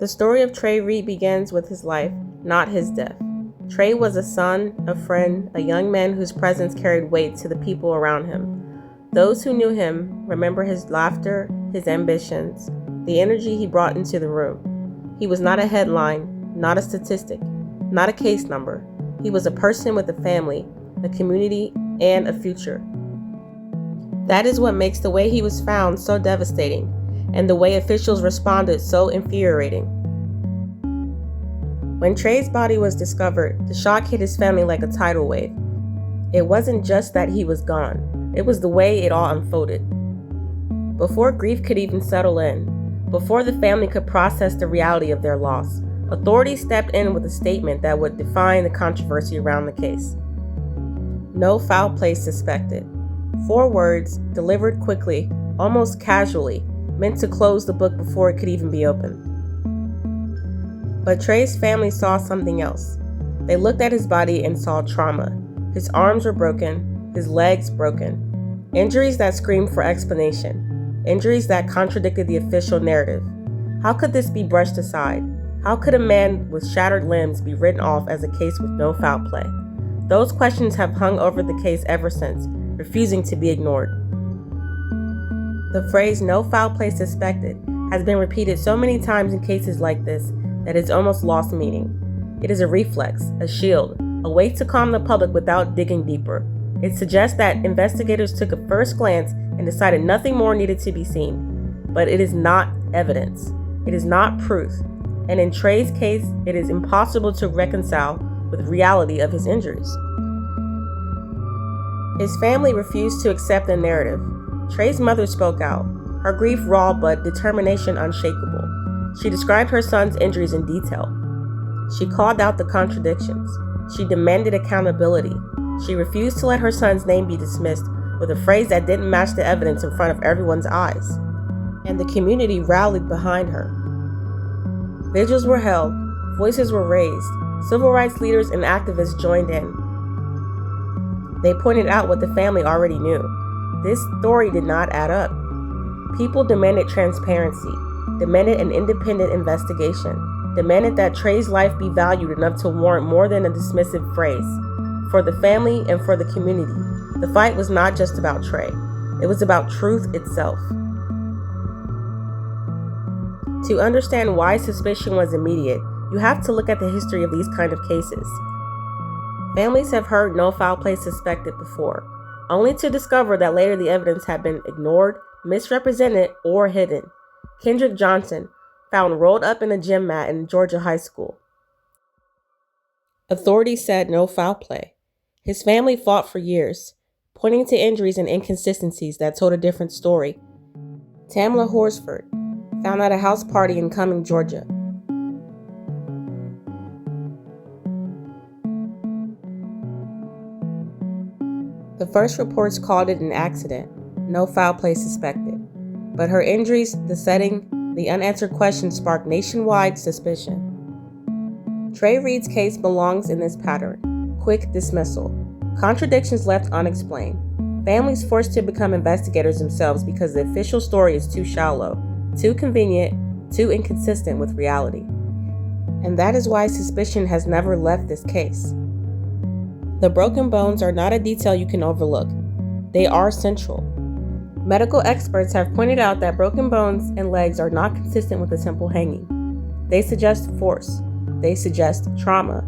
The story of Trey Reed begins with his life, not his death. Trey was a son, a friend, a young man whose presence carried weight to the people around him. Those who knew him remember his laughter, his ambitions, the energy he brought into the room. He was not a headline, not a statistic, not a case number. He was a person with a family, a community, and a future. That is what makes the way he was found so devastating, and the way officials responded so infuriating. When Trey's body was discovered, the shock hit his family like a tidal wave. It wasn't just that he was gone, it was the way it all unfolded. Before grief could even settle in, before the family could process the reality of their loss, authorities stepped in with a statement that would define the controversy around the case. No foul play suspected. 4 words, delivered quickly, almost casually, meant to close the book before it could even be opened. But Trey's family saw something else. They looked at his body and saw trauma. His arms were broken, his legs broken. Injuries that screamed for explanation. Injuries that contradicted the official narrative. How could this be brushed aside? How could a man with shattered limbs be written off as a case with no foul play? Those questions have hung over the case ever since, refusing to be ignored. The phrase "no foul play suspected" has been repeated so many times in cases like this that it's almost lost meaning. It is a reflex, a shield, a way to calm the public without digging deeper. It suggests that investigators took a first glance and decided nothing more needed to be seen. But it is not evidence. It is not proof. And in Trey's case, it is impossible to reconcile with the reality of his injuries. His family refused to accept the narrative. Trey's mother spoke out, her grief raw but determination unshakable. She described her son's injuries in detail. She called out the contradictions. She demanded accountability. She refused to let her son's name be dismissed with a phrase that didn't match the evidence in front of everyone's eyes. And the community rallied behind her. Vigils were held, voices were raised, civil rights leaders and activists joined in. They pointed out what the family already knew. This story did not add up. People demanded transparency, demanded an independent investigation, demanded that Trey's life be valued enough to warrant more than a dismissive phrase. For the family and for the community, the fight was not just about Trey. It was about truth itself. To understand why suspicion was immediate, you have to look at the history of these kind of cases. Families have heard "no foul play suspected" before, only to discover that later the evidence had been ignored, misrepresented, or hidden. Kendrick Johnson, found rolled up in a gym mat in Georgia high school. Authorities said no foul play. His family fought for years, pointing to injuries and inconsistencies that told a different story. Tamla Horsford, found at a house party in Cumming, Georgia. The first reports called it an accident, no foul play suspected. But her injuries, the setting, the unanswered questions sparked nationwide suspicion. Trey Reed's case belongs in this pattern: quick dismissal, contradictions left unexplained, families forced to become investigators themselves because the official story is too shallow, too convenient, too inconsistent with reality. And that is why suspicion has never left this case. The broken bones are not a detail you can overlook. They are central. Medical experts have pointed out that broken bones and legs are not consistent with a simple hanging. They suggest force. They suggest trauma.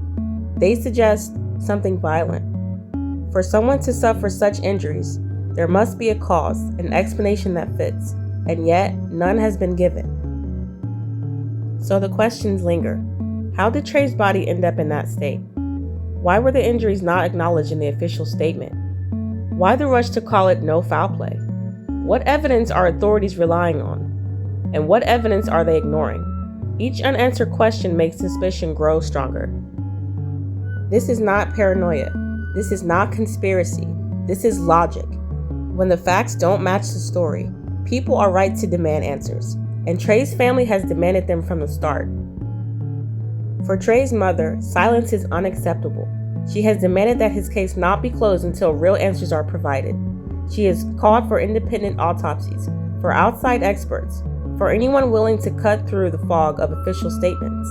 They suggest something violent. For someone to suffer such injuries, there must be a cause, an explanation that fits, and yet none has been given. So the questions linger. How did Trey's body end up in that state? Why were the injuries not acknowledged in the official statement? Why the rush to call it no foul play? What evidence are authorities relying on? And what evidence are they ignoring? Each unanswered question makes suspicion grow stronger. This is not paranoia. This is not conspiracy. This is logic. When the facts don't match the story, people are right to demand answers, and Trey's family has demanded them from the start. For Trey's mother, silence is unacceptable. She has demanded that his case not be closed until real answers are provided. She has called for independent autopsies, for outside experts, for anyone willing to cut through the fog of official statements.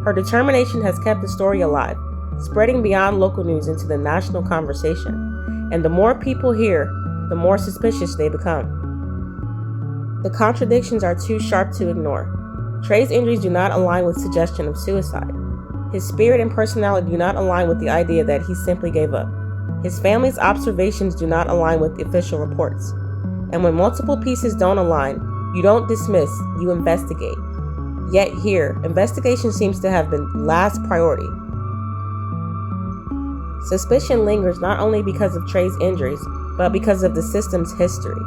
Her determination has kept the story alive, spreading beyond local news into the national conversation. And the more people hear, the more suspicious they become. The contradictions are too sharp to ignore. Trey's injuries do not align with suggestion of suicide. His spirit and personality do not align with the idea that he simply gave up. His family's observations do not align with the official reports. And when multiple pieces don't align, you don't dismiss, you investigate. Yet here, investigation seems to have been last priority. Suspicion lingers not only because of Trey's injuries, but because of the system's history.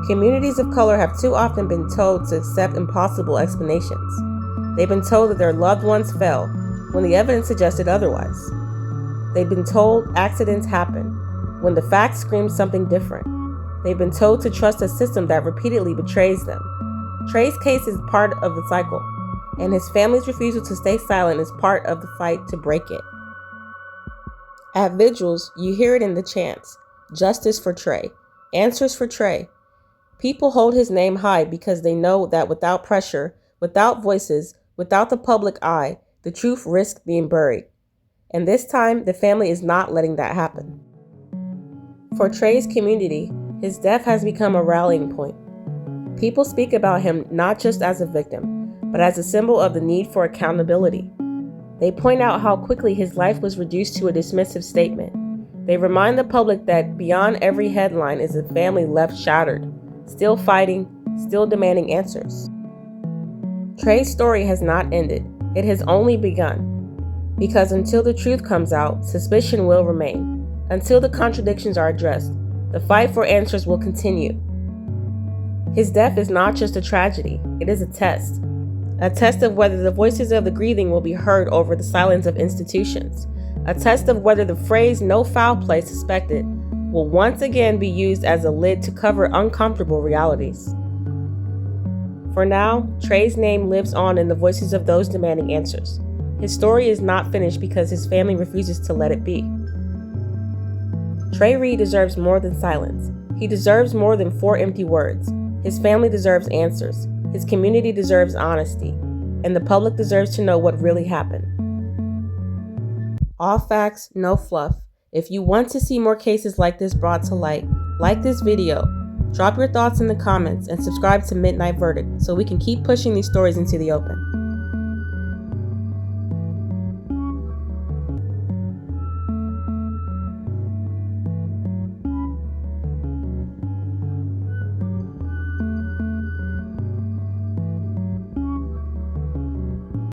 Communities of color have too often been told to accept impossible explanations. They've been told that their loved ones fell when the evidence suggested otherwise. They've been told accidents happen when the facts scream something different. They've been told to trust a system that repeatedly betrays them. Trey's case is part of the cycle, and his family's refusal to stay silent is part of the fight to break it. At vigils, you hear it in the chants: justice for Trey, answers for Trey. People hold his name high because they know that without pressure, without voices, without the public eye, the truth risks being buried. And this time, the family is not letting that happen. For Trey's community, his death has become a rallying point. People speak about him not just as a victim, but as a symbol of the need for accountability. They point out how quickly his life was reduced to a dismissive statement. They remind the public that beyond every headline is a family left shattered, still fighting, still demanding answers. Trey's story has not ended. It has only begun. Because until the truth comes out, suspicion will remain. Until the contradictions are addressed, the fight for answers will continue. His death is not just a tragedy, it is a test. A test of whether the voices of the grieving will be heard over the silence of institutions. A test of whether the phrase "no foul play suspected" will once again be used as a lid to cover uncomfortable realities. For now, Trey's name lives on in the voices of those demanding answers. His story is not finished because his family refuses to let it be. Trey Reed deserves more than silence. He deserves more than 4 empty words. His family deserves answers. His community deserves honesty. And the public deserves to know what really happened. All facts, no fluff. If you want to see more cases like this brought to light, like this video, drop your thoughts in the comments, and subscribe to Midnight Verdict so we can keep pushing these stories into the open.